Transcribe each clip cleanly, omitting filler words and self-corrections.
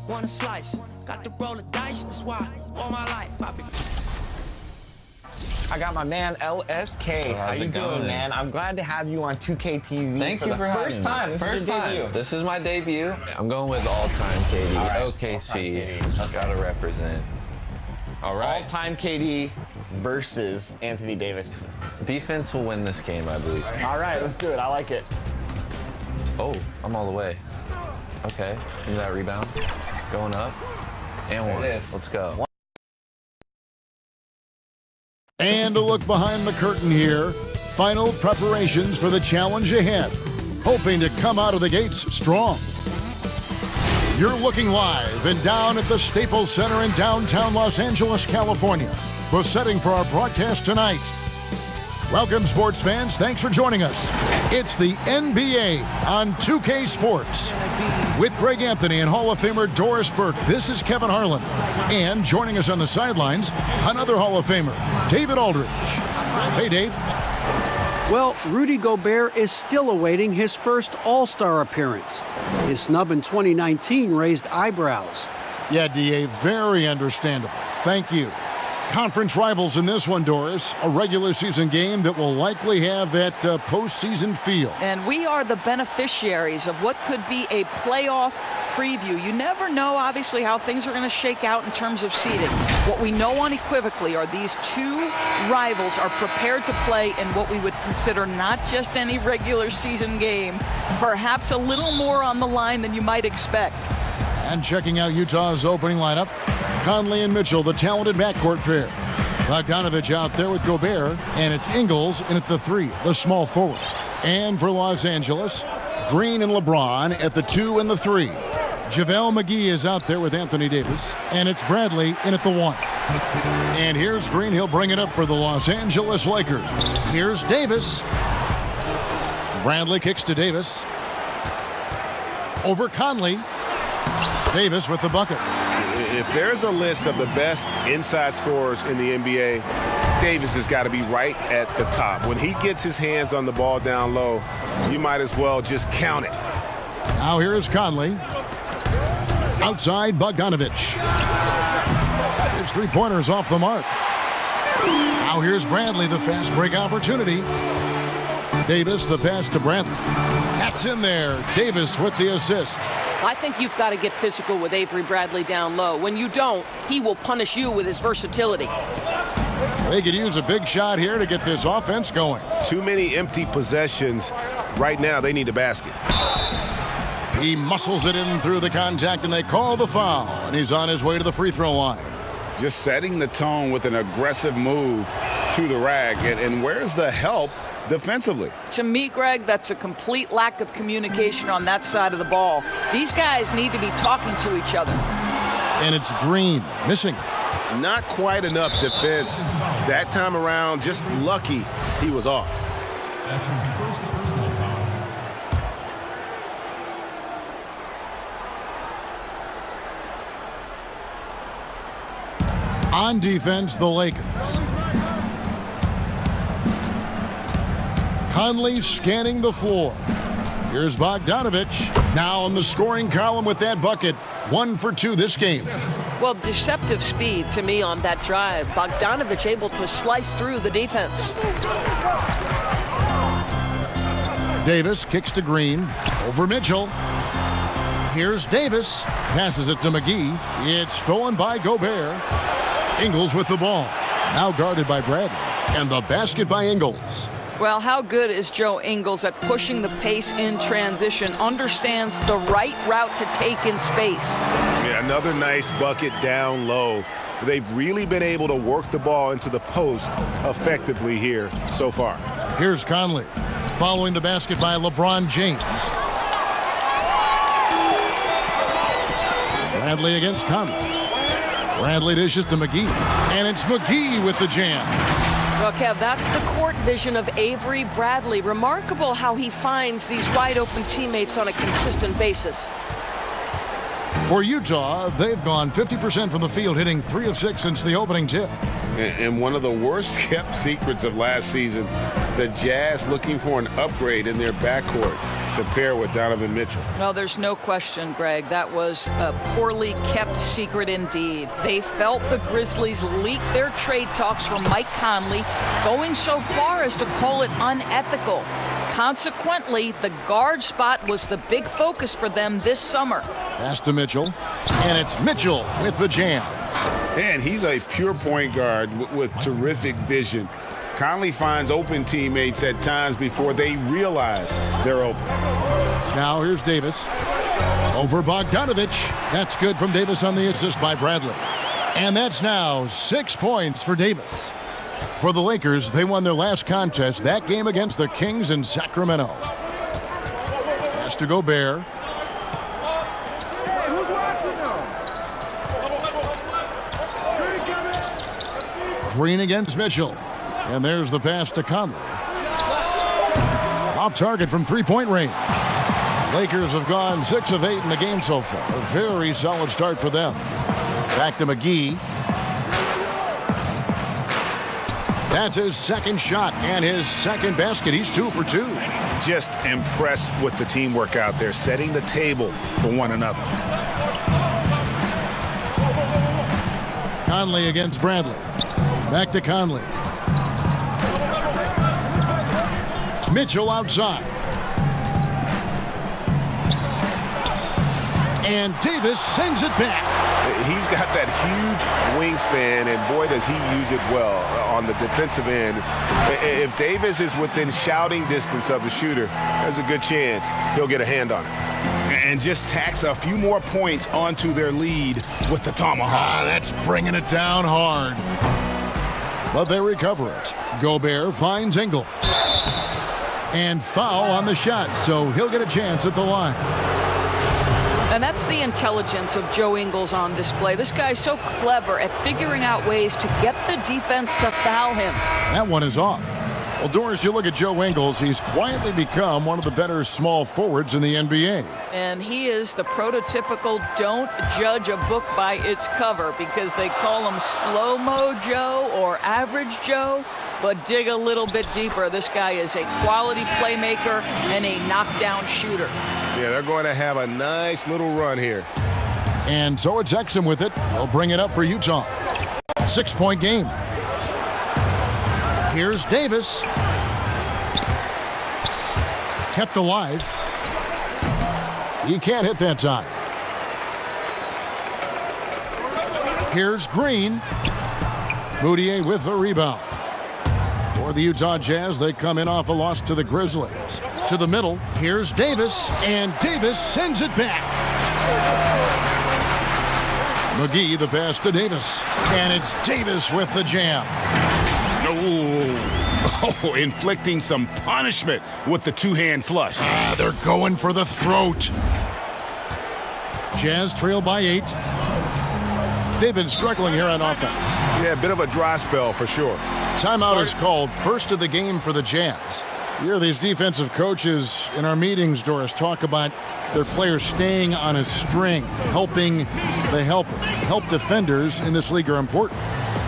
want a slice. Got to roll the dice, that's why all my life I've been. I got my man LSK. How you doing, man? I'm glad to have you on 2K TV. Thank you for having me. First time. This is your debut. This is my debut. I'm going with all-time KD. Right. OKC. Okay. Gotta represent. All right. All-time KD versus Anthony Davis. Defense will win this game, I believe. All right, let's do it. I like it. Oh, I'm all the way. Okay. Give me that rebound. Going up. And one. It is. Let's go. And a look behind the curtain here. Final preparations for the challenge ahead. Hoping to come out of the gates strong. You're looking live and down at the Staples Center in downtown Los Angeles, California. The setting for our broadcast tonight. Welcome, sports fans. Thanks for joining us. It's the NBA on 2K Sports. With Greg Anthony and Hall of Famer Doris Burke, this is Kevin Harlan. And joining us on the sidelines, another Hall of Famer, David Aldridge. Hey, Dave. Well, Rudy Gobert is still awaiting his first All-Star appearance. His snub in 2019 raised eyebrows. Yeah, DA, very understandable. Thank you. Conference rivals in this one, Doris. A regular season game that will likely have that postseason feel. And we are the beneficiaries of what could be a playoff preview. You never know, obviously, how things are going to shake out in terms of seeding. What we know unequivocally are these two rivals are prepared to play in what we would consider not just any regular season game, perhaps a little more on the line than you might expect. And checking out Utah's opening lineup, Conley and Mitchell, the talented backcourt pair. Bogdanovich out there with Gobert, and it's Ingles in at the 3, the small forward. And for Los Angeles, Green and LeBron at the 2 and the 3. JaVale McGee is out there with Anthony Davis, and it's Bradley in at the 1. And here's Green. He'll bring it up for the Los Angeles Lakers. Here's Davis. Bradley kicks to Davis. Over Conley. Davis with the bucket. If there's a list of the best inside scorers in the NBA, Davis has got to be right at the top. When he gets his hands on the ball down low, you might as well just count it. Now here's Conley. Outside, Bogdanovich. His three-pointer's off the mark. Now here's Bradley, the fast break opportunity. Davis, the pass to Bradley. That's in there. Davis with the assist. I think you've got to get physical with Avery Bradley down low. When you don't, he will punish you with his versatility. They could use a big shot here to get this offense going. Too many empty possessions. Right now, they need a basket. He muscles it in through the contact, and they call the foul. And he's on his way to the free throw line. Just setting the tone with an aggressive move to the rack. And where's the help defensively? To me, Greg, that's a complete lack of communication on that side of the ball. These guys need to be talking to each other. And it's Green missing. Not quite enough defense. That time around, just lucky he was off. That's his first personal foul. On defense, the Lakers. Conley scanning the floor. Here's Bogdanovich. Now in the scoring column with that bucket. 1 for 2 this game. Well, deceptive speed to me on that drive. Bogdanovich able to slice through the defense. Davis kicks to Green. Over Mitchell. Here's Davis. Passes it to McGee. It's stolen by Gobert. Ingles with the ball. Now guarded by Bradley. And the basket by Ingles. Well, how good is Joe Ingles at pushing the pace in transition, understands the right route to take in space. Yeah, another nice bucket down low. They've really been able to work the ball into the post effectively here so far. Here's Conley. Following the basket by LeBron James. Bradley against Conley. Bradley dishes to McGee. And it's McGee with the jam. Well, Kev, that's the court vision of Avery Bradley. Remarkable how he finds these wide-open teammates on a consistent basis. For Utah, they've gone 50% from the field, hitting 3 of 6 since the opening tip. And one of the worst-kept secrets of last season, the Jazz looking for an upgrade in their backcourt. to pair with Donovan Mitchell. Well, there's no question, Greg. That was a poorly kept secret indeed. They felt the Grizzlies leak their trade talks from Mike Conley, going so far as to call it unethical. Consequently, the guard spot was the big focus for them this summer. Pass to Mitchell, and it's Mitchell with the jam. And he's a pure point guard with terrific vision. Conley finds open teammates at times before they realize they're open. Now here's Davis. Over Bogdanovich. That's good from Davis on the assist by Bradley. And that's now 6 points for Davis. For the Lakers, they won their last contest, that game against the Kings in Sacramento. Pass to Gobert. Green against Mitchell. And there's the pass to Conley. Off target from three-point range. Lakers have gone 6 of 8 in the game so far. A very solid start for them. Back to McGee. That's his second shot and his second basket. He's 2 for 2. Just impressed with the teamwork out there, setting the table for one another. Conley against Bradley. Back to Conley. Mitchell outside. And Davis sends it back. He's got that huge wingspan, and boy, does he use it well on the defensive end. If Davis is within shouting distance of the shooter, there's a good chance he'll get a hand on it. And just tacks a few more points onto their lead with the tomahawk. That's bringing it down hard. But they recover it. Gobert finds Ingles. And foul on the shot, so he'll get a chance at the line. And that's the intelligence of Joe Ingles on display. This guy's so clever at figuring out ways to get the defense to foul him. That one is off. Well, Doris, you look at Joe Ingles, he's quietly become one of the better small forwards in the NBA. And he is the prototypical don't judge a book by its cover, because they call him slow-mo Joe or average Joe. But dig a little bit deeper. This guy is a quality playmaker and a knockdown shooter. Yeah, they're going to have a nice little run here. And so it's Exum with it. He'll bring it up for Utah. 6-point game. Here's Davis. Kept alive. He can't hit that time. Here's Green. Moutier with the rebound. For the Utah Jazz, they come in off a loss to the Grizzlies. To the middle, here's Davis, and Davis sends it back. McGee, the pass to Davis, and it's Davis with the jam. Oh, inflicting some punishment with the two-hand flush. They're going for the throat. Jazz trail by 8. They've been struggling here on offense. Yeah, a bit of a dry spell for sure. Timeout is called, first of the game for the Jazz. You hear these defensive coaches in our meetings, Doris, talk about their players staying on a string, helping the helper. Help defenders in this league are important.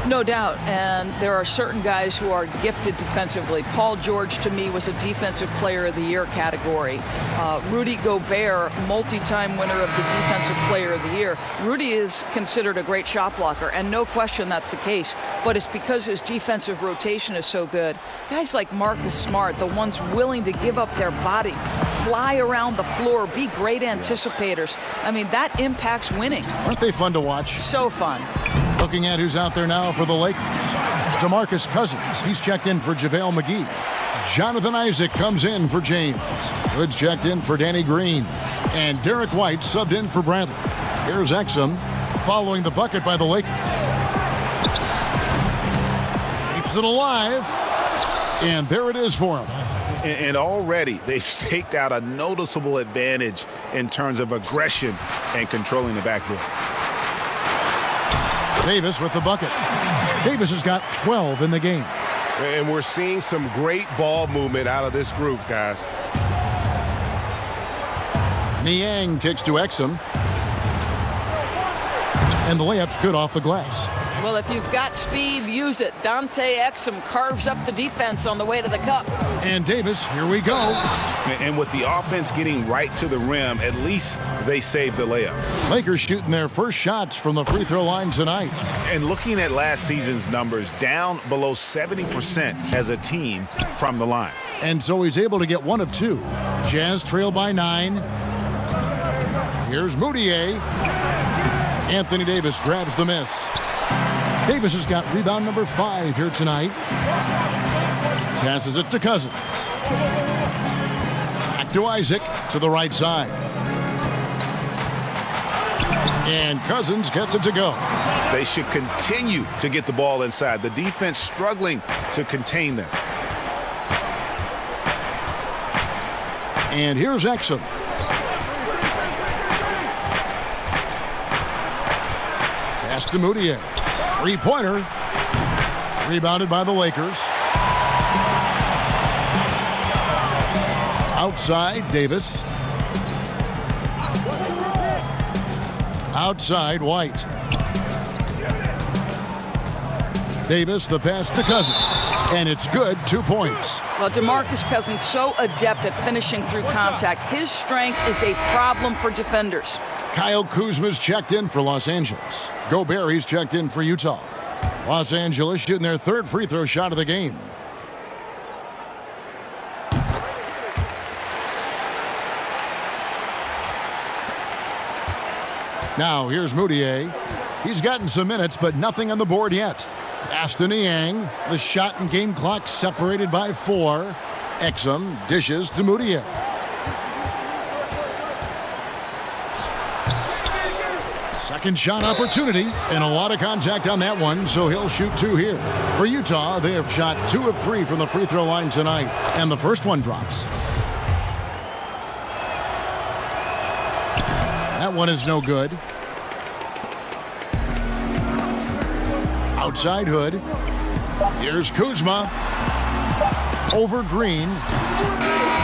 No doubt, and there are certain guys who are gifted defensively. Paul George, to me, was a Defensive Player of the Year category. Rudy Gobert, multi-time winner of the Defensive Player of the Year. Rudy is considered a great shot blocker, and no question that's the case, but it's because his defensive rotation is so good. Guys like Marcus Smart, the ones willing to give up their body, fly around the floor, be great anticipators. I mean, that impacts winning. Aren't they fun to watch? So fun. Looking at who's out there now for the Lakers. DeMarcus Cousins. He's checked in for JaVale McGee. Jonathan Isaac comes in for James. Hood's checked in for Danny Green. And Derek White subbed in for Bradley. Here's Exum following the bucket by the Lakers. Keeps it alive. And there it is for him. And already they've staked out a noticeable advantage in terms of aggression and controlling the backboard. Davis with the bucket. Davis has got 12 in the game. And we're seeing some great ball movement out of this group, guys. Niang kicks to Exum. And the layup's good off the glass. Well, if you've got speed, use it. Dante Exum carves up the defense on the way to the cup. And Davis, here we go. And with the offense getting right to the rim, at least they saved the layup. Lakers shooting their first shots from the free throw line tonight. And looking at last season's numbers, down below 70% as a team from the line. And so he's able to get 1 of 2. Jazz trail by 9. Here's Moutier. Anthony Davis grabs the miss. Davis has got rebound number 5 here tonight. Passes it to Cousins. Back to Isaac to the right side. And Cousins gets it to go. They should continue to get the ball inside. The defense struggling to contain them. And here's Exum. Pass to Moutier. Three-pointer. Rebounded by the Lakers. Outside, Davis. Outside, White. Davis, the pass to Cousins. And it's good, 2 points. Well, DeMarcus Cousins so adept at finishing through contact. His strength is a problem for defenders. Kyle Kuzma's checked in for Los Angeles. Gobert, he's checked in for Utah. Los Angeles shooting their 3rd free throw shot of the game. Now here's Moutier. He's gotten some minutes, but nothing on the board yet. Aston Niang, the shot and game clock separated by 4. Exum dishes to Moutier. Second shot opportunity, and a lot of contact on that one, so he'll shoot 2 here. For Utah, they have shot 2 of 3 from the free throw line tonight, and the first one drops. That one is no good. Outside Hood. Here's Kuzma. Over Green.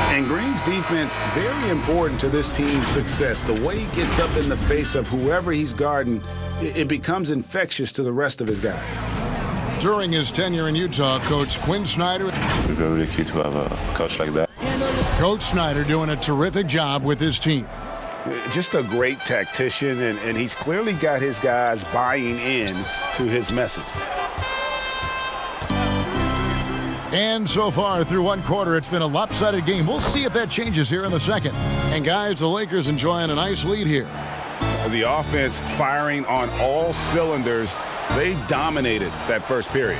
And Green's defense, very important to this team's success. The way he gets up in the face of whoever he's guarding, it becomes infectious to the rest of his guys. During his tenure in Utah, Coach Quinn Snyder. We're very lucky to have a coach like that. Coach Snyder doing a terrific job with his team. Just a great tactician, and he's clearly got his guys buying in to his message. And so far through one quarter, it's been a lopsided game. We'll see if that changes here in the second. And guys, the Lakers enjoying a nice lead here. The offense firing on all cylinders. They dominated that first period.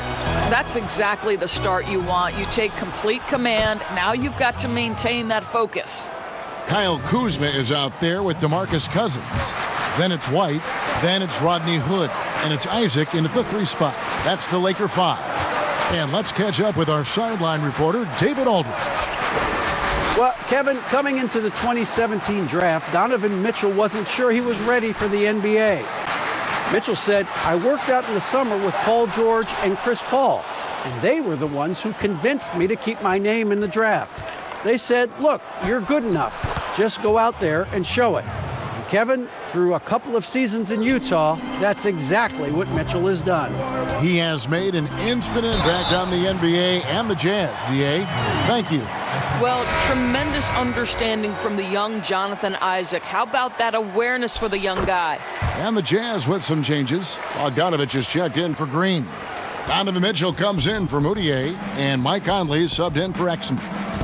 That's exactly the start you want. You take complete command. Now you've got to maintain that focus. Kyle Kuzma is out there with DeMarcus Cousins. Then it's White. Then it's Rodney Hood. And it's Isaac into the 3 spot. That's the Laker 5. And let's catch up with our sideline reporter, David Aldridge. Well, Kevin, coming into the 2017 draft, Donovan Mitchell wasn't sure he was ready for the NBA. Mitchell said, "I worked out in the summer with Paul George and Chris Paul, and they were the ones who convinced me to keep my name in the draft. They said, look, you're good enough. Just go out there and show it." And Kevin, through a couple of seasons in Utah, that's exactly what Mitchell has done. He has made an instant impact on the NBA and the Jazz, D.A. Thank you. Well, tremendous understanding from the young Jonathan Isaac. How about that awareness for the young guy? And the Jazz with some changes. Bogdanovich is checked in for Green. Donovan Mitchell comes in for Moutier, and Mike Conley subbed in for Exum.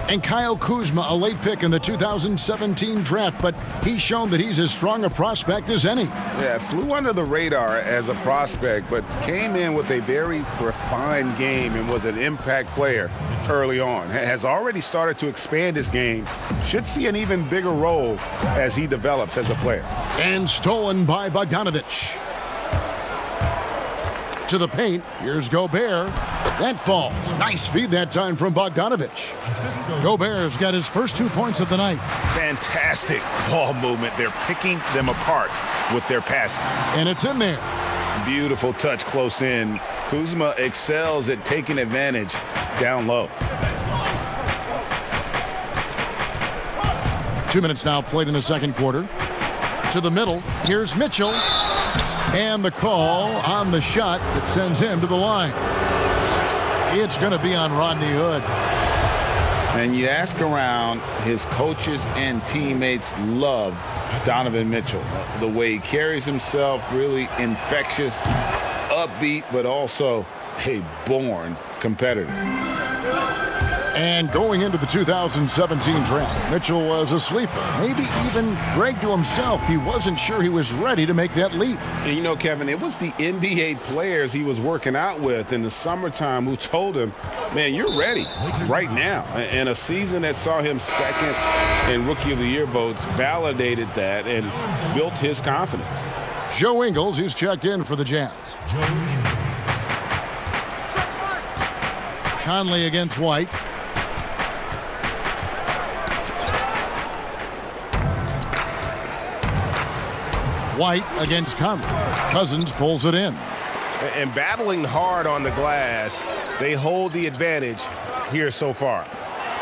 And Kyle Kuzma, a late pick in the 2017 draft, but he's shown that he's as strong a prospect as any. Yeah, flew under the radar as a prospect, but came in with a very refined game and was an impact player early on. Has already started to expand his game. Should see an even bigger role as he develops as a player. And stolen by Bogdanovich. To the paint, here's Gobert. That falls. Nice feed that time from Bogdanovich. Gobert's got his first 2 points of the night. Fantastic ball movement. They're picking them apart with their passing. And it's in there. Beautiful touch close in. Kuzma excels at taking advantage down low. 2 minutes now played in the second quarter. To the middle, here's Mitchell. And the call on the shot that sends him to the line. It's going to be on Rodney Hood. And you ask around, his coaches and teammates love Donovan Mitchell. The way he carries himself, really infectious, upbeat, but also a born competitor. And going into the 2017 draft, Mitchell was a sleeper. Maybe even bragged to himself he wasn't sure he was ready to make that leap. And you know, Kevin, it was the NBA players he was working out with in the summertime who told him, man, you're ready right now. And a season that saw him second in Rookie of the Year votes validated that and built his confidence. Joe Ingles, who's checked in for the Jazz. Conley against White. White against Conley. Cousins pulls it in. And battling hard on the glass, they hold the advantage here so far.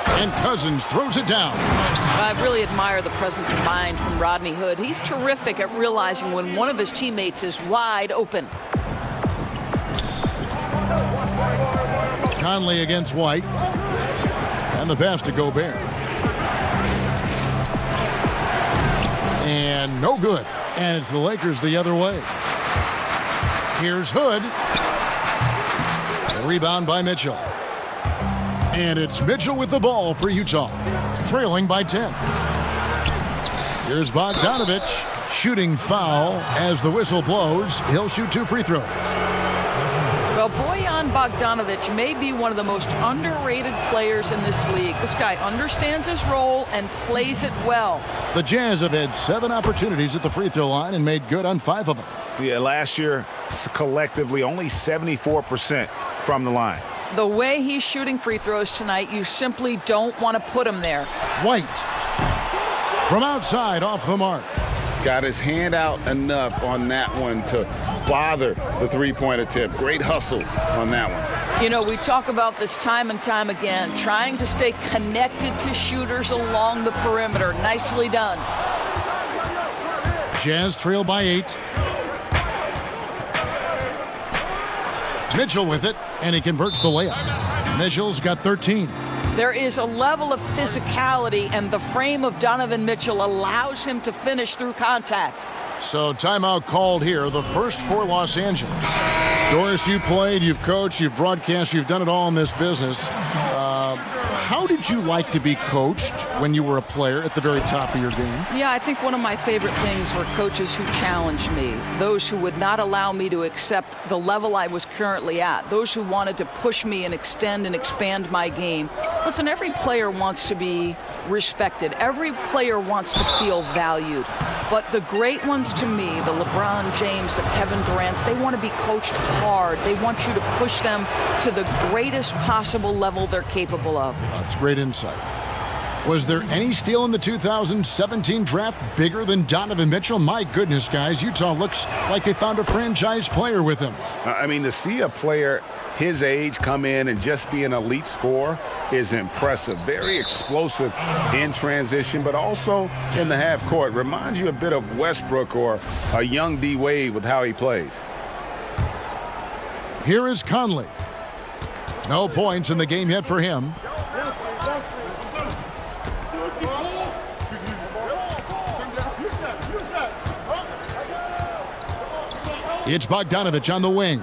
And Cousins throws it down. I really admire the presence of mind from Rodney Hood. He's terrific at realizing when one of his teammates is wide open. Conley against White. And the pass to Gobert. And no good. And it's the Lakers the other way. Here's Hood. A rebound by Mitchell. And it's Mitchell with the ball for Utah, trailing by 10. Here's Bogdanovich, shooting foul as the whistle blows. He'll shoot 2 free throws. Well, Bojan Bogdanovich may be one of the most underrated players in this league. This guy understands his role and plays it well. The Jazz have had 7 opportunities at the free throw line and made good on 5 of them. Yeah, last year, collectively, only 74% from the line. The way he's shooting free throws tonight, you simply don't want to put him there. White from outside off the mark. Got his hand out enough on that one to bother the three-point attempt. Great hustle on that one. You know, we talk about this time and time again, trying to stay connected to shooters along the perimeter. Nicely done. Jazz trail by 8. Mitchell with it, and he converts the layup. Mitchell's got 13. There is a level of physicality, and the frame of Donovan Mitchell allows him to finish through contact. So timeout called here, the first for Los Angeles. Doris, you played, you've coached, you've broadcast, you've done it all in this business. How did you like to be coached when you were a player at the very top of your game? Yeah, I think one of my favorite things were coaches who challenged me, those who would not allow me to accept the level I was currently at, those who wanted to push me and extend and expand my game. Listen, every player wants to be respected. Every player wants to feel valued. But the great ones to me, the LeBron James, the Kevin Durant's, they want to be coached hard. They want you to push them to the greatest possible level they're capable of. That's great insight. Was there any steal in the 2017 draft bigger than Donovan Mitchell? My goodness, guys, Utah looks like they found a franchise player with him. I mean, to see a player his age come in and just be an elite scorer is impressive. Very explosive in transition, but also in the half court. Reminds you a bit of Westbrook or a young D. Wade with how he plays. Here is Conley. No points in the game yet for him. It's Bogdanovich on the wing.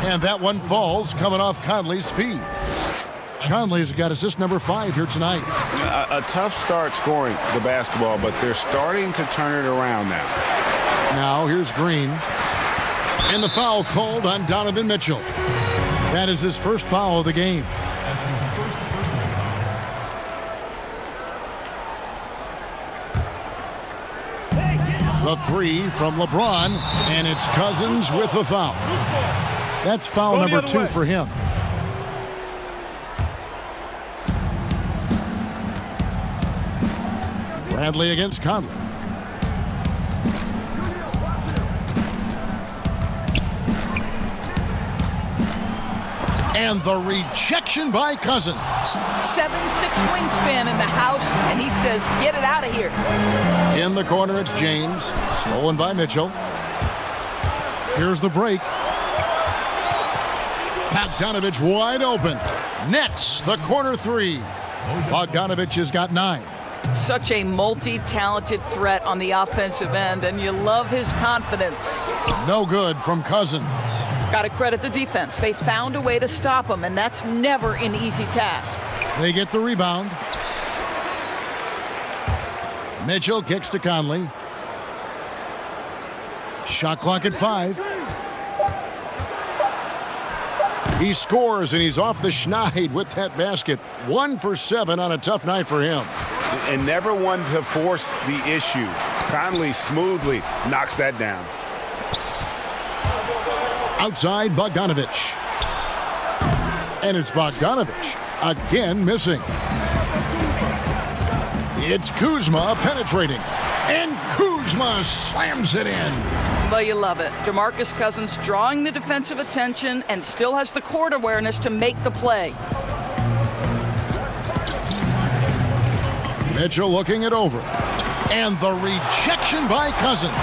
And that one falls coming off Conley's feet. Conley's got assist number 5 here tonight. A tough start scoring the basketball, but they're starting to turn it around now. Now here's Green. And the foul called on Donovan Mitchell. That is his first foul of the game. That's his first personal foul. The 3 from LeBron, and it's Cousins with the foul. That's foul number 2 for him. Bradley against Conley. And the rejection by Cousins. 7'6" wingspan in the house, and he says, get it out of here. In the corner, it's James. Stolen by Mitchell. Here's the break. Bogdanovich wide open. Nets the corner three. Bogdanovich has got 9. Such a multi-talented threat on the offensive end, and you love his confidence. No good from Cousins. Got to credit the defense. They found a way to stop him, and that's never an easy task. They get the rebound. Mitchell kicks to Conley. Shot clock at 5. He scores, and he's off the schneid with that basket. 1 for 7 on a tough night for him. And never one to force the issue. Conley smoothly knocks that down. Outside Bogdanovich. And it's Bogdanovich again missing. It's Kuzma penetrating. And Kuzma slams it in. Well, you love it. DeMarcus Cousins drawing the defensive attention and still has the court awareness to make the play. Mitchell looking it over. And the rejection by Cousins.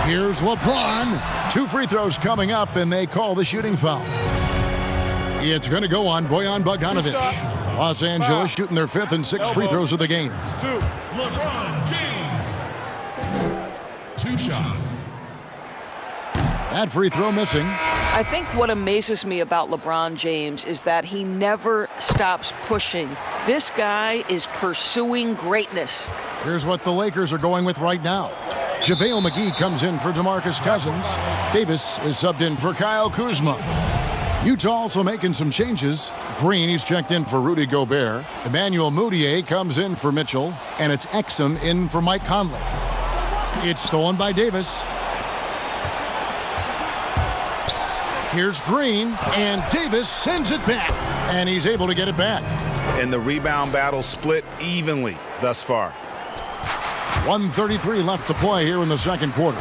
Here's LeBron. 2 free throws coming up, and they call the shooting foul. It's going to go on Bojan Bogdanovich. Los Angeles shooting their 5th and 6th free throws of the game. LeBron James. 2 shots. That free throw missing. I think what amazes me about LeBron James is that he never stops pushing. This guy is pursuing greatness. Here's what the Lakers are going with right now. JaVale McGee comes in for DeMarcus Cousins. Davis is subbed in for Kyle Kuzma. Utah also making some changes. Green, he's checked in for Rudy Gobert. Emmanuel Mudiay comes in for Mitchell. And it's Exum in for Mike Conley. It's stolen by Davis. Here's Green, and Davis sends it back. And he's able to get it back. And the rebound battle split evenly thus far. 1:33 left to play here in the second quarter.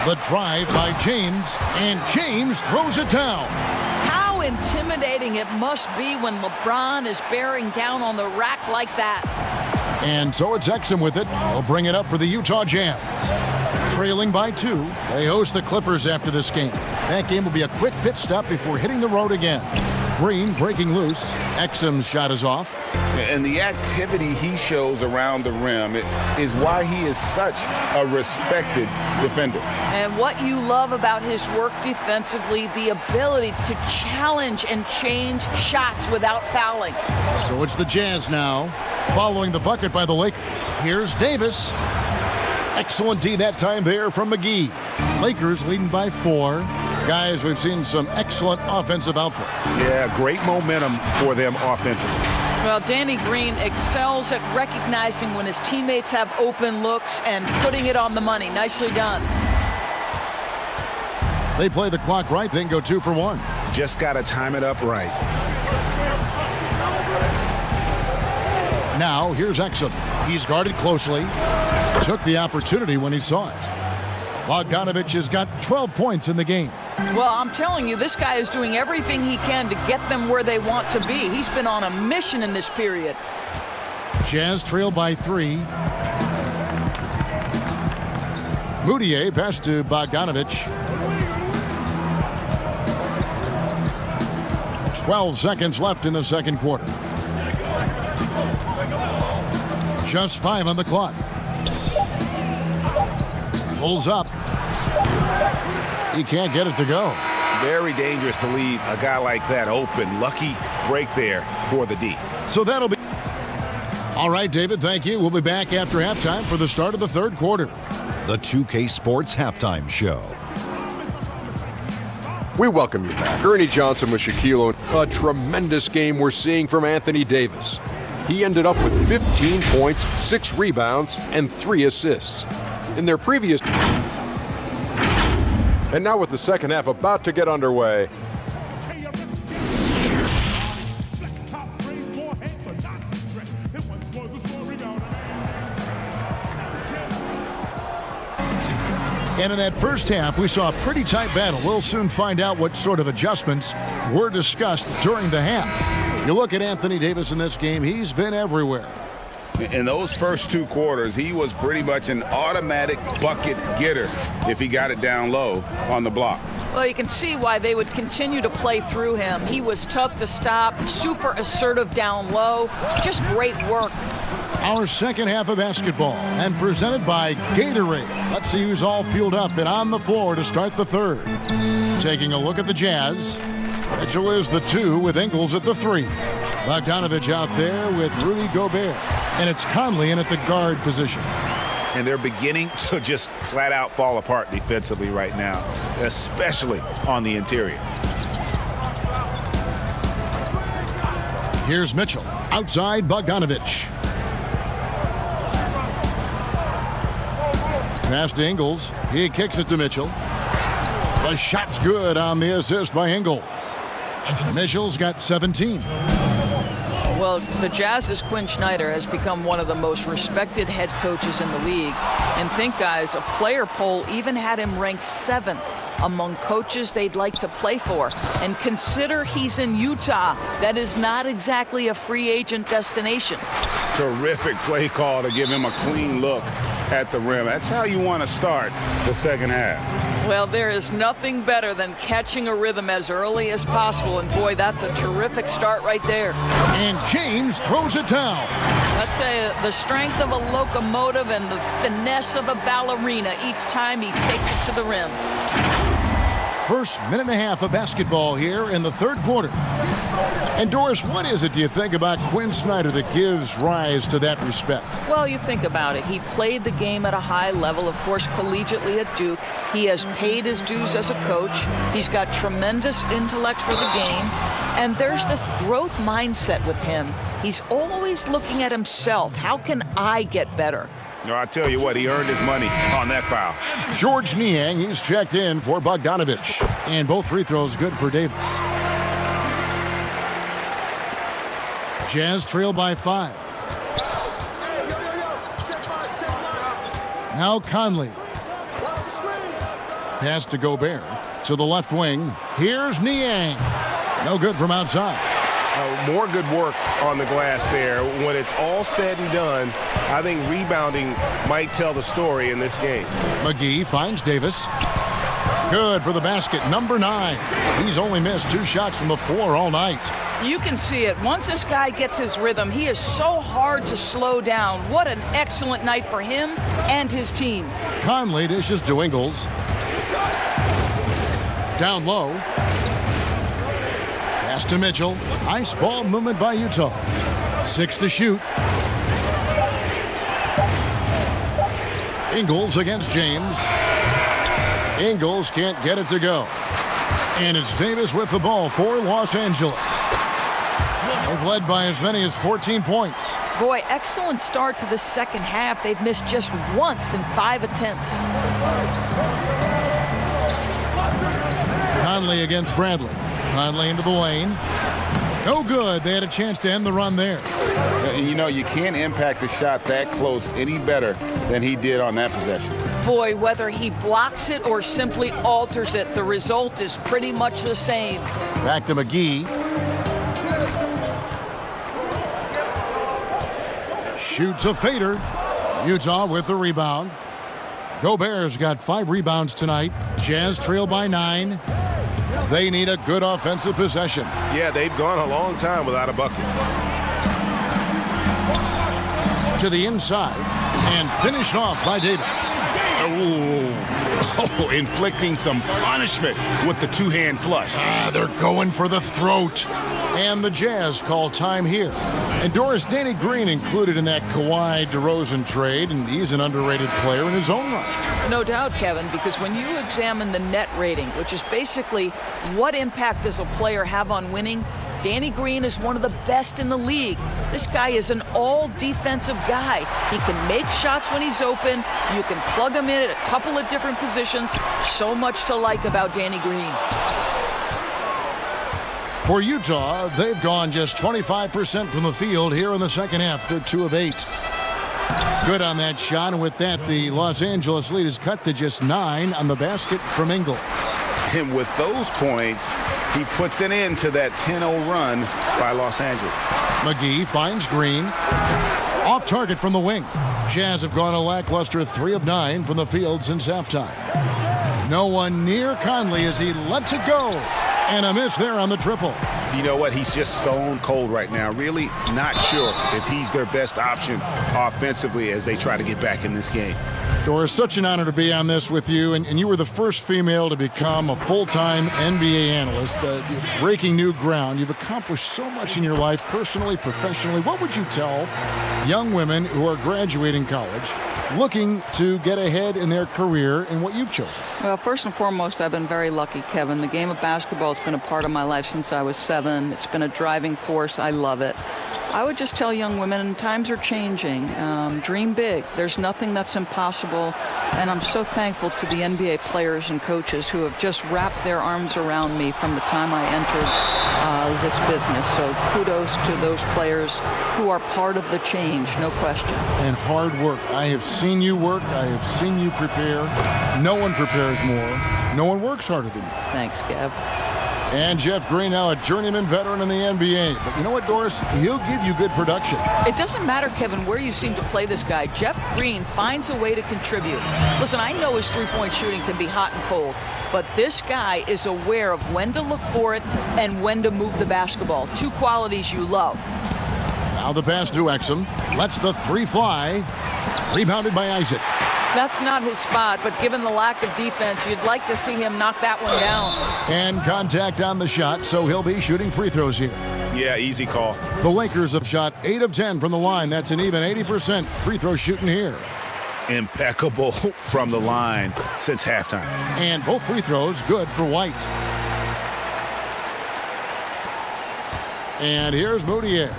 The drive by James, and James throws it down. How intimidating it must be when LeBron is bearing down on the rack like that. And so it's Exum with it. He'll bring it up for the Utah Jazz. Trailing by 2, they host the Clippers after this game. That game will be a quick pit stop before hitting the road again. Green breaking loose. Exum's shot is off. And the activity he shows around the rim is why he is such a respected defender. And what you love about his work defensively, the ability to challenge and change shots without fouling. So it's the Jazz now, following the bucket by the Lakers. Here's Davis. Excellent D that time there from McGee. Lakers leading by 4. Guys, we've seen some excellent offensive output. Yeah, great momentum for them offensively. Well, Danny Green excels at recognizing when his teammates have open looks and putting it on the money. Nicely done. They play the clock right, then go 2 for 1. Just got to time it up right. Now, here's Exum. He's guarded closely. Took the opportunity when he saw it. Bogdanovich has got 12 points in the game. Well, I'm telling you, this guy is doing everything he can to get them where they want to be. He's been on a mission in this period. Jazz trail by 3. Mudiay pass to Bogdanovich. 12 seconds left in the second quarter. Just 5 on the clock. Pulls up. He can't get it to go. Very dangerous to leave a guy like that open. Lucky break there for the D. So that'll be... All right, David, thank you. We'll be back after halftime for the start of the third quarter. The 2K Sports Halftime Show. We welcome you back. Ernie Johnson with Shaquille O'Neal. A tremendous game we're seeing from Anthony Davis. He ended up with 15 points, 6 rebounds, and 3 assists. In their previous... And now with the second half about to get underway. And in that first half, we saw a pretty tight battle. We'll soon find out what sort of adjustments were discussed during the half. You look at Anthony Davis in this game, he's been everywhere. In those first 2 quarters, he was pretty much an automatic bucket getter if he got it down low on the block. Well, you can see why they would continue to play through him. He was tough to stop, super assertive down low, just great work. Our second half of basketball, and presented by Gatorade. Let's see who's all fueled up and on the floor to start the third. Taking a look at the Jazz. Mitchell is the 2 with Ingles at the 3. Bogdanovich out there with Rudy Gobert. And it's Conley in at the guard position. And they're beginning to just flat out fall apart defensively right now, especially on the interior. Here's Mitchell. Outside Bogdanovich. Pass to Ingles. He kicks it to Mitchell. The shot's good on the assist by Ingles. Mitchell's got 17. Well, the Jazz's Quinn Snyder has become one of the most respected head coaches in the league. And think, guys, a player poll even had him ranked 7th among coaches they'd like to play for. And consider he's in Utah. That is not exactly a free agent destination. Terrific play call to give him a clean look at the rim. That's how you want to start the second half. Well, there is nothing better than catching a rhythm as early as possible. And boy, that's a terrific start right there. And James throws it down. Let's say the strength of a locomotive and the finesse of a ballerina each time he takes it to the rim. First minute and a half of basketball here in the third quarter. And Doris, what is it, do you think, about Quinn Snyder that gives rise to that respect? Well, you think about it. He played the game at a high level, of course, collegiately at Duke. He has paid his dues as a coach. He's got tremendous intellect for the game. And there's this growth mindset with him. He's always looking at himself. How can I get better? No, I tell you what, he earned his money on that foul. George Niang, he's checked in for Bogdanovich. And both free throws good for Davis. Jazz trail by 5. Now Conley. Pass to Gobert. To the left wing. Here's Niang. No good from outside. More good work on the glass there. When it's all said and done, I think rebounding might tell the story in this game. McGee finds Davis. Good for the basket, number 9. He's only missed 2 shots from the floor all night. You can see it. Once this guy gets his rhythm, he is so hard to slow down. What an excellent night for him and his team. Conley dishes to Ingles. Down low. Pass to Mitchell. Nice ball movement by Utah. 6 to shoot. Ingles against James. Ingles can't get it to go. And it's Davis with the ball for Los Angeles. They've led by as many as 14 points. Boy, excellent start to the second half. They've missed just once in 5 attempts. Conley against Bradley. Conley into the lane. No good. They had a chance to end the run there. You know, you can't impact a shot that close any better than he did on that possession. Boy, whether he blocks it or simply alters it, the result is pretty much the same. Back to McGee. Shoots a fader. Utah with the rebound. Gobert's got 5 rebounds tonight. Jazz trail by 9. They need a good offensive possession. Yeah, they've gone a long time without a bucket. To the inside and finished off by Davis. Oh, inflicting some punishment with the 2-hand flush. They're going for the throat. And the Jazz call time here. And Doris, Danny Green included in that Kawhi DeRozan trade, and he's an underrated player in his own right. No doubt, Kevin, because when you examine the net rating, which is basically what impact does a player have on winning, Danny Green is one of the best in the league. This guy is an all-defensive guy. He can make shots when he's open. You can plug him in at a couple of different positions. So much to like about Danny Green. For Utah, they've gone just 25% from the field here in the second half. They're 2 of 8. Good on that shot, and with that, the Los Angeles lead is cut to just 9 on the basket from Ingles. And with those points, he puts an end to that 10-0 run by Los Angeles. McGee finds Green. Off target from the wing. Jazz have gone a lackluster 3 of 9 from the field since halftime. No one near Conley as he lets it go. And a miss there on the triple. You know what? He's just stone cold right now. Really not sure if he's their best option offensively as they try to get back in this game. Doris, such an honor to be on this with you. And you were the first female to become a full-time NBA analyst, breaking new ground. You've accomplished so much in your life, personally, professionally. What would you tell young women who are graduating college, looking to get ahead in their career in what you've chosen? Well, first and foremost, I've been very lucky, Kevin. The game of basketball has been a part of my life since I was 7. It's been a driving force. I love it. I would just tell young women, times are changing. Dream big. There's nothing that's impossible. And I'm so thankful to the NBA players and coaches who have just wrapped their arms around me from the time I entered this business. So kudos to those players who are part of the change, no question. And hard work. I have seen you work. I have seen you prepare. No one prepares more. No one works harder than you. Thanks, Kev. And Jeff Green, now a journeyman veteran in the NBA. But you know what, Doris? He'll give you good production. It doesn't matter, Kevin, where you seem to play this guy. Jeff Green finds a way to contribute. Listen, I know his three-point shooting can be hot and cold, but this guy is aware of when to look for it and when to move the basketball. 2 qualities you love. Now the pass to Exum. Lets the 3 fly. Rebounded by Isaac. That's not his spot, but given the lack of defense, you'd like to see him knock that one down. And contact on the shot, so he'll be shooting free throws here. Yeah, easy call. The Lakers have shot 8 of 10 from the line. That's an even 80% free throw shooting here. Impeccable from the line since halftime. And both free throws good for White. And here's Moutier.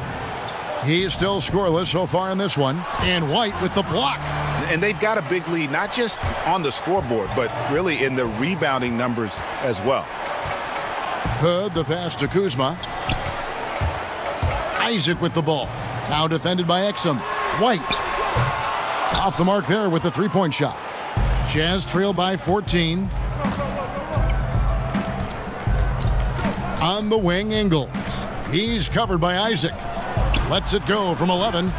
He's still scoreless so far in this one. And White with the block. And they've got a big lead, not just on the scoreboard, but really in the rebounding numbers as well. Hood, the pass to Kuzma. Isaac with the ball. Now defended by Exum. White. Off the mark there with the 3-point shot. Jazz trail by 14. On the wing, Ingles. He's covered by Isaac. Lets it go from 11.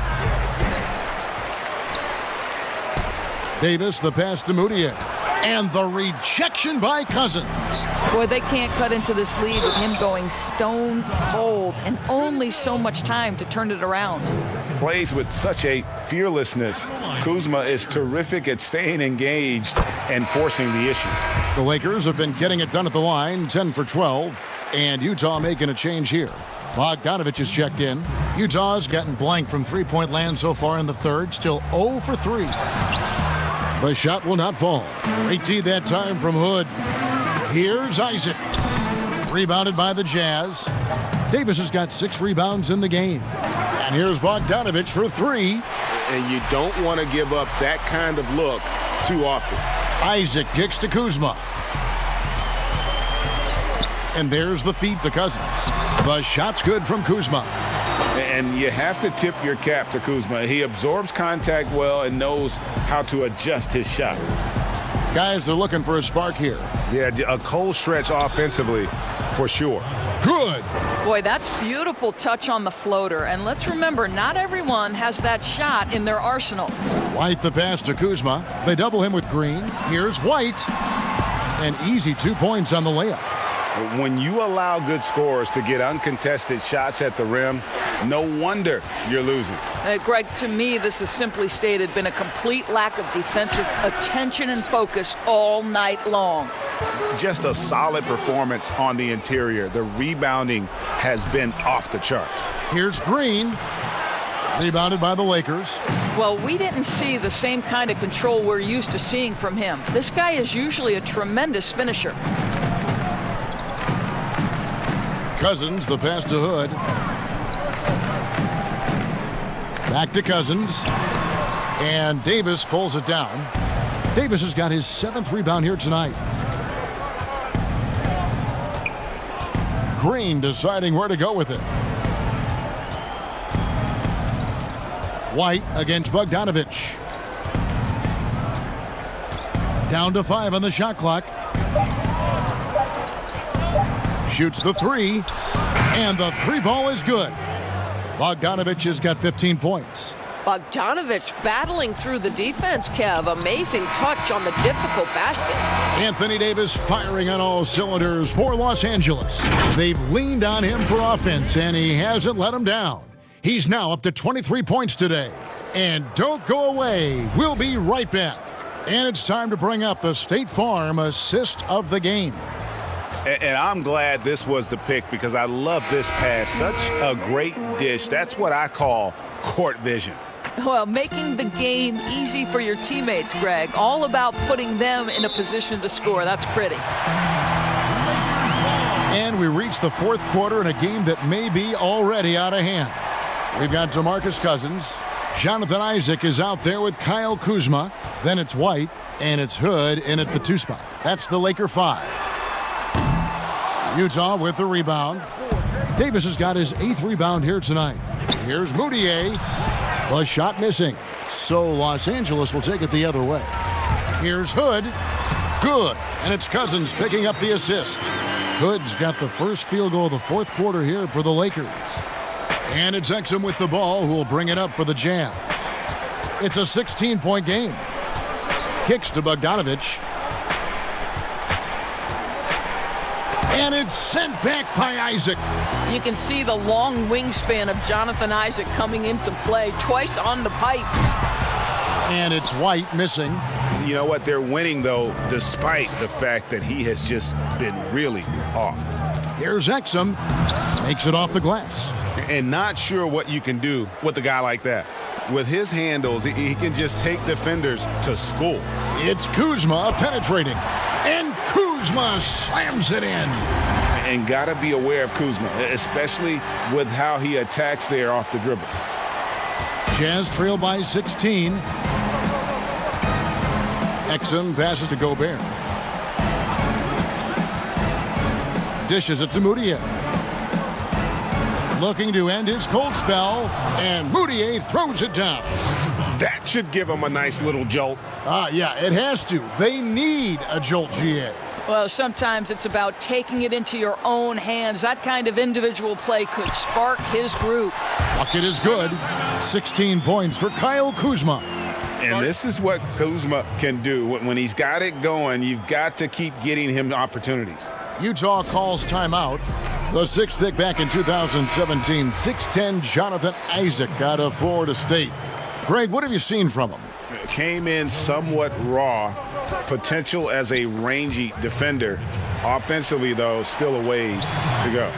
Davis, the pass to Moutier. And the rejection by Cousins. Boy, they can't cut into this lead with him going stone cold and only so much time to turn it around. Plays with such a fearlessness. Kuzma is terrific at staying engaged and forcing the issue. The Lakers have been getting it done at the line, 10 for 12. And Utah making a change here. Bogdanovich is checked in. Utah's gotten blank from 3-point land so far in the third. Still 0 for 3. The shot will not fall. Great D that time from Hood. Here's Isaac. Rebounded by the Jazz. Davis has got 6 rebounds in the game. And here's Bogdanovich for 3. And you don't want to give up that kind of look too often. Isaac kicks to Kuzma. And there's the feed to Cousins. The shot's good from Kuzma. And you have to tip your cap to Kuzma. He absorbs contact well and knows how to adjust his shot. Guys are looking for a spark here. Yeah, a cold stretch offensively for sure. Good. Boy, that's beautiful touch on the floater. And let's remember, not everyone has that shot in their arsenal. White the pass to Kuzma. They double him with Green. Here's White. An easy 2 points on the layup. When you allow good scorers to get uncontested shots at the rim, no wonder you're losing. Greg, to me, this is simply stated been a complete lack of defensive attention and focus all night long. Just a solid performance on the interior. The rebounding has been off the charts. Here's Green. Rebounded by the Lakers. Well, we didn't see the same kind of control we're used to seeing from him. This guy is usually a tremendous finisher. Cousins, the pass to Hood. Back to Cousins. And Davis pulls it down. Davis has got his 7th rebound here tonight. Green deciding where to go with it. White against Bogdanovich. Down to 5 on the shot clock. Shoots the 3, and the 3 ball is good. Bogdanovich has got 15 points. Bogdanovich battling through the defense, Kev. Amazing touch on the difficult basket. Anthony Davis firing on all cylinders for Los Angeles. They've leaned on him for offense, and he hasn't let them down. He's now up to 23 points today. And don't go away. We'll be right back. And it's time to bring up the State Farm assist of the game. And I'm glad this was the pick because I love this pass. Such a great dish. That's what I call court vision. Well, making the game easy for your teammates, Greg. All about putting them in a position to score. That's pretty. And we reach the fourth quarter in a game that may be already out of hand. We've got DeMarcus Cousins. Jonathan Isaac is out there with Kyle Kuzma. Then it's White, and it's Hood in at the 2 spot. That's the Laker 5. Utah with the rebound. Davis has got his 8th rebound here tonight. Here's Moutier. The shot missing. So Los Angeles will take it the other way. Here's Hood. Good. And it's Cousins picking up the assist. Hood's got the first field goal of the fourth quarter here for the Lakers. And it's Exum with the ball who will bring it up for the Jazz. It's a 16-point game. Kicks to Bogdanovich. And it's sent back by Isaac. You can see the long wingspan of Jonathan Isaac coming into play twice on the pipes. And it's White missing. You know what? They're winning, though, despite the fact that he has just been really off. Here's Exum. Makes it off the glass. And not sure what you can do with a guy like that. With his handles, he can just take defenders to school. It's Kuzma penetrating. And Kuzma slams it in. And got to be aware of Kuzma, especially with how he attacks there off the dribble. Jazz trail by 16. Exum passes to Gobert. Dishes it to Moutier. Looking to end his cold spell, and Moutier throws it down. That should give him a nice little jolt. Yeah, it has to. They need a jolt, GA. Well, sometimes it's about taking it into your own hands. That kind of individual play could spark his group. Bucket is good. 16 points for Kyle Kuzma. And this is what Kuzma can do. When he's got it going, you've got to keep getting him opportunities. Utah calls timeout. The 6th pick back in 2017, 6'10" Jonathan Isaac out of Florida State. Greg, what have you seen from him? Came in somewhat raw. Potential as a rangy defender. Offensively, though, still a ways to go.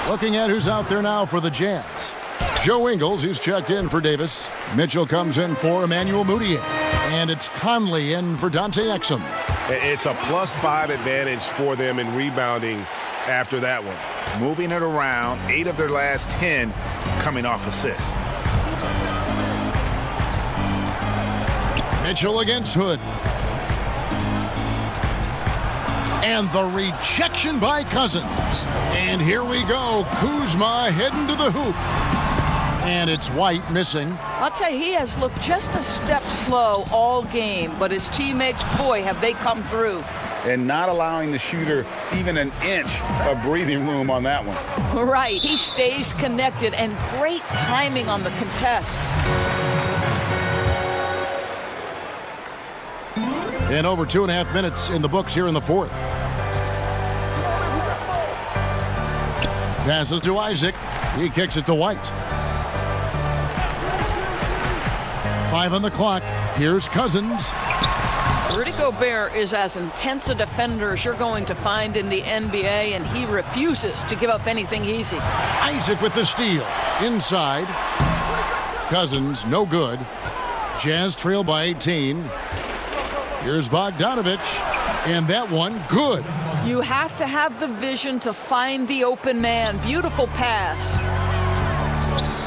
Looking at who's out there now for the Jazz. Joe Ingles, who's checked in for Davis. Mitchell comes in for Emmanuel Moutier. And it's Conley in for Dante Exum. It's a +5 advantage for them in rebounding after that one. Moving it around, 8 of their last 10 coming off assists. Mitchell against Hood. And the rejection by Cousins. And here we go. Kuzma heading to the hoop. And it's White missing. I'll tell you, he has looked just a step slow all game, but his teammates, boy, have they come through. And not allowing the shooter even an inch of breathing room on that one. Right, he stays connected, and great timing on the contest. And over 2.5 minutes in the books here in the fourth. Passes to Isaac. He kicks it to White. 5 on the clock. Here's Cousins. Rudy Gobert is as intense a defender as you're going to find in the NBA, and he refuses to give up anything easy. Isaac with the steal. Inside. Cousins, no good. Jazz trail by 18. Here's Bogdanovich. And that one, good. You have to have the vision to find the open man. Beautiful pass.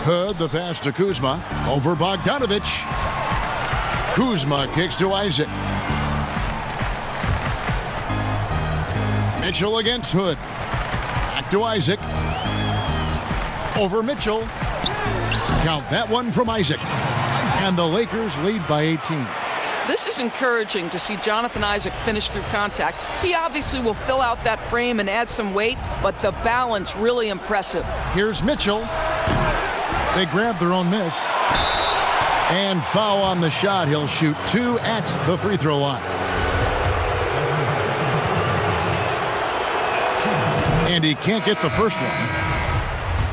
Hood, the pass to Kuzma. Over Bogdanovich. Kuzma kicks to Isaac. Mitchell against Hood. Back to Isaac. Over Mitchell. Count that one from Isaac. And the Lakers lead by 18. This is encouraging to see Jonathan Isaac finish through contact. He obviously will fill out that frame and add some weight, but the balance really impressive. Here's Mitchell. They grab their own miss. And foul on the shot. He'll shoot 2 at the free throw line. And he can't get the first one.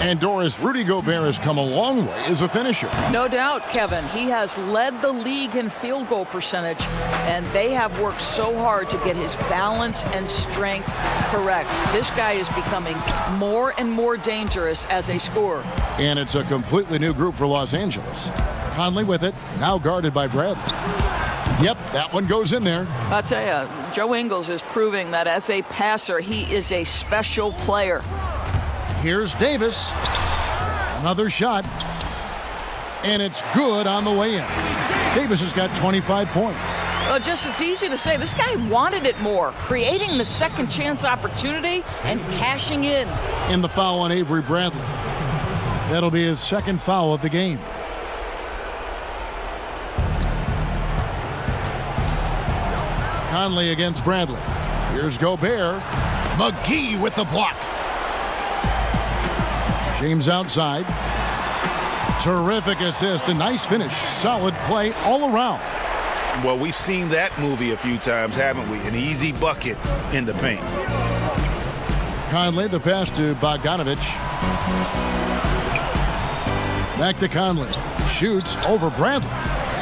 And Doris, Rudy Gobert has come a long way as a finisher. No doubt, Kevin. He has led the league in field goal percentage, and they have worked so hard to get his balance and strength correct. This guy is becoming more and more dangerous as a scorer. And it's a completely new group for Los Angeles. Conley with it, now guarded by Bradley. Yep, that one goes in there. I'll tell you, Joe Ingles is proving that as a passer, he is a special player. Here's Davis. Another shot. And it's good on the way in. Davis has got 25 points. Well, just it's easy to say. This guy wanted it more, creating the second chance opportunity and cashing in. In the foul on Avery Bradley. That'll be his second foul of the game. Conley against Bradley. Here's Gobert. McGee with the block. James outside. Terrific assist. A nice finish. Solid play all around. Well, we've seen that movie a few times, haven't we? An easy bucket in the paint. Conley, the pass to Bogdanovich. Back to Conley. Shoots over Bradley.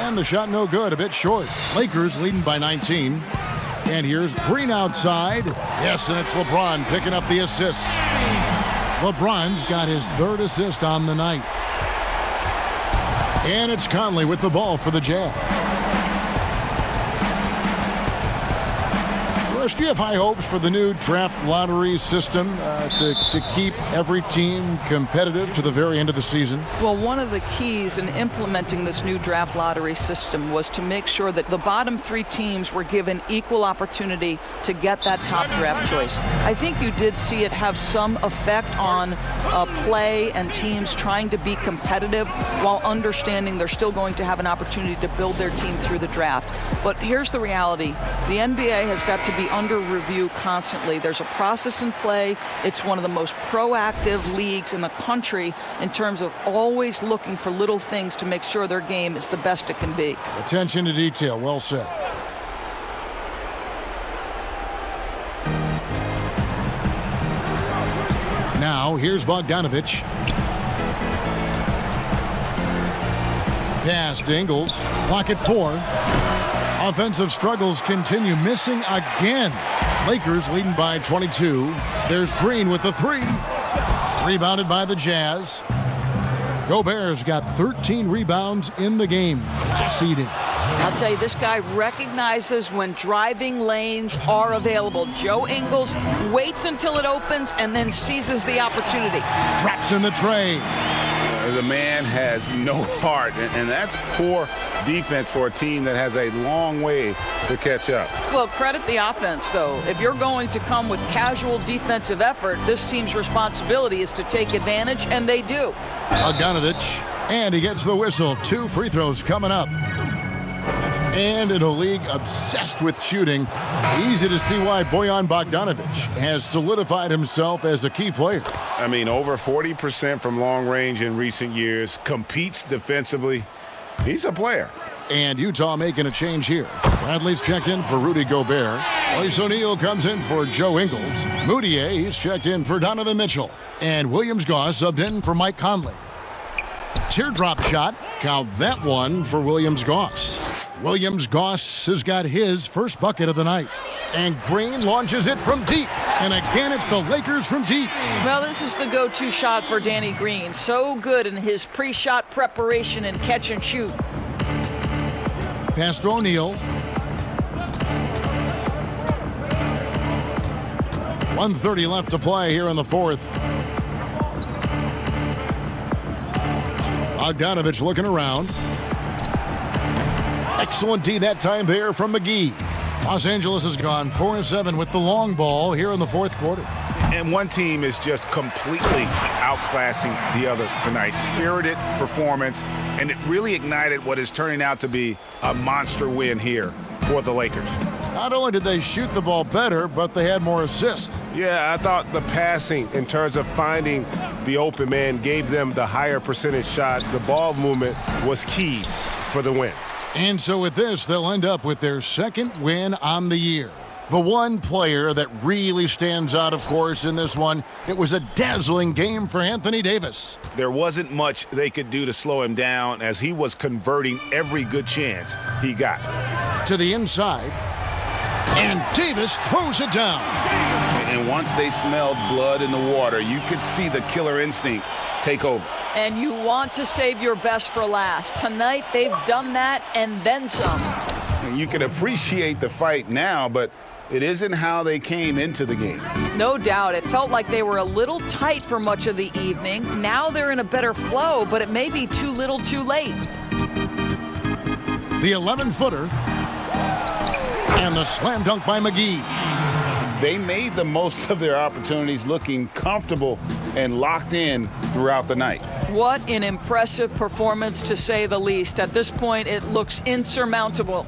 And the shot no good, a bit short. Lakers leading by 19. And here's Green outside. Yes, and it's LeBron picking up the assist. LeBron's got his third assist on the night. And it's Conley with the ball for the Jazz. Russ, do you have high hopes for the new draft lottery system to keep every team competitive to the very end of the season? Well, one of the keys in implementing this new draft lottery system was to make sure that the bottom 3 teams were given equal opportunity to get that top draft choice. I think you did see it have some effect on play and teams trying to be competitive while understanding they're still going to have an opportunity to build their team through the draft. But here's the reality. The NBA has got to be under review constantly. There's a process in play. It's one of the most proactive leagues in the country in terms of always looking for little things to make sure their game is the best it can be. Attention to detail. Well said. Now, here's Bogdanovich. Pass to Ingles. Clock at 4. Offensive struggles continue, missing again. Lakers leading by 22. There's Green with the 3. Rebounded by the Jazz. Gobert's got 13 rebounds in the game. Class eating. I'll tell you, this guy recognizes when driving lanes are available. Joe Ingles waits until it opens and then seizes the opportunity. Traps in the tray. The man has no heart, and that's poor defense for a team that has a long way to catch up. Well, credit the offense, though. If you're going to come with casual defensive effort, this team's responsibility is to take advantage, and they do. Bogdanovich, and he gets the whistle. 2 free throws coming up. And in a league obsessed with shooting, easy to see why Bojan Bogdanović has solidified himself as a key player. I mean, over 40% from long range in recent years, competes defensively. He's a player. And Utah making a change here. Bradley's checked in for Rudy Gobert. Royce O'Neal comes in for Joe Ingles. Moutier, he's checked in for Donovan Mitchell. And Williams-Goss subbed in for Mike Conley. Teardrop shot. Count that one for Williams-Goss. Williams-Goss has got his first bucket of the night. And Green launches it from deep. And again, it's the Lakers from deep. Well, this is the go-to shot for Danny Green. So good in his pre-shot preparation and catch and shoot. Pass to O'Neal. 1:30 left to play here in the fourth. Bogdanovich looking around. Excellent D that time there from McGee. Los Angeles has gone 4-7 with the long ball here in the fourth quarter. And one team is just completely outclassing the other tonight. Spirited performance, and it really ignited what is turning out to be a monster win here for the Lakers. Not only did they shoot the ball better, but they had more assists. Yeah, I thought the passing in terms of finding the open man gave them the higher percentage shots. The ball movement was key for the win. And so with this, they'll end up with their second win on the year. The one player that really stands out, of course, in this one, it was a dazzling game for Anthony Davis. There wasn't much they could do to slow him down as he was converting every good chance he got. To the inside, and Davis throws it down. And once they smelled blood in the water, you could see the killer instinct take over. And you want to save your best for last. Tonight, they've done that and then some. And you can appreciate the fight now, but it isn't how they came into the game. No doubt. It felt like they were a little tight for much of the evening. Now they're in a better flow, but it may be too little too late. The 11-footer. And the slam dunk by McGee. They made the most of their opportunities, looking comfortable and locked in throughout the night. What an impressive performance, to say the least. At this point, it looks insurmountable.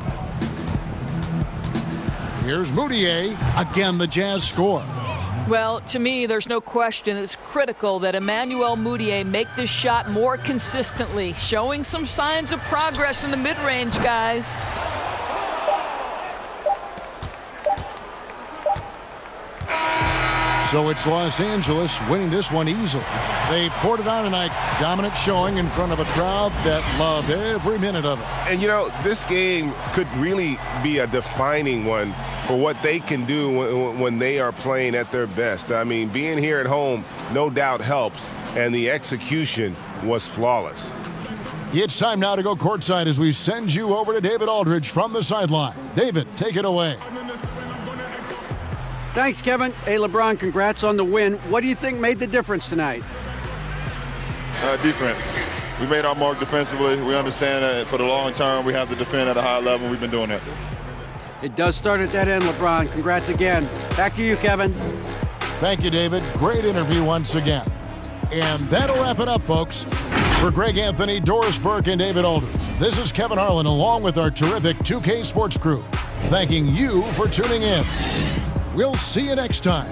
Here's Moutier. Again, the Jazz score. Well, to me, there's no question it's critical that Emmanuel Moutier make this shot more consistently, showing some signs of progress in the mid-range, guys. So it's Los Angeles winning this one easily. They poured it on tonight. Dominant showing in front of a crowd that loved every minute of it. And, you know, this game could really be a defining one for what they can do when they are playing at their best. I mean, being here at home no doubt helps, and the execution was flawless. It's time now to go courtside as we send you over to David Aldridge from the sideline. David, take it away. Thanks, Kevin. Hey, LeBron, congrats on the win. What do you think made the difference tonight? Defense. We made our mark defensively. We understand that for the long term, we have to defend at a high level. We've been doing that. It does start at that end, LeBron. Congrats again. Back to you, Kevin. Thank you, David. Great interview once again. And that'll wrap it up, folks. For Greg Anthony, Doris Burke, and David Aldridge, this is Kevin Harlan along with our terrific 2K Sports crew, thanking you for tuning in. We'll see you next time.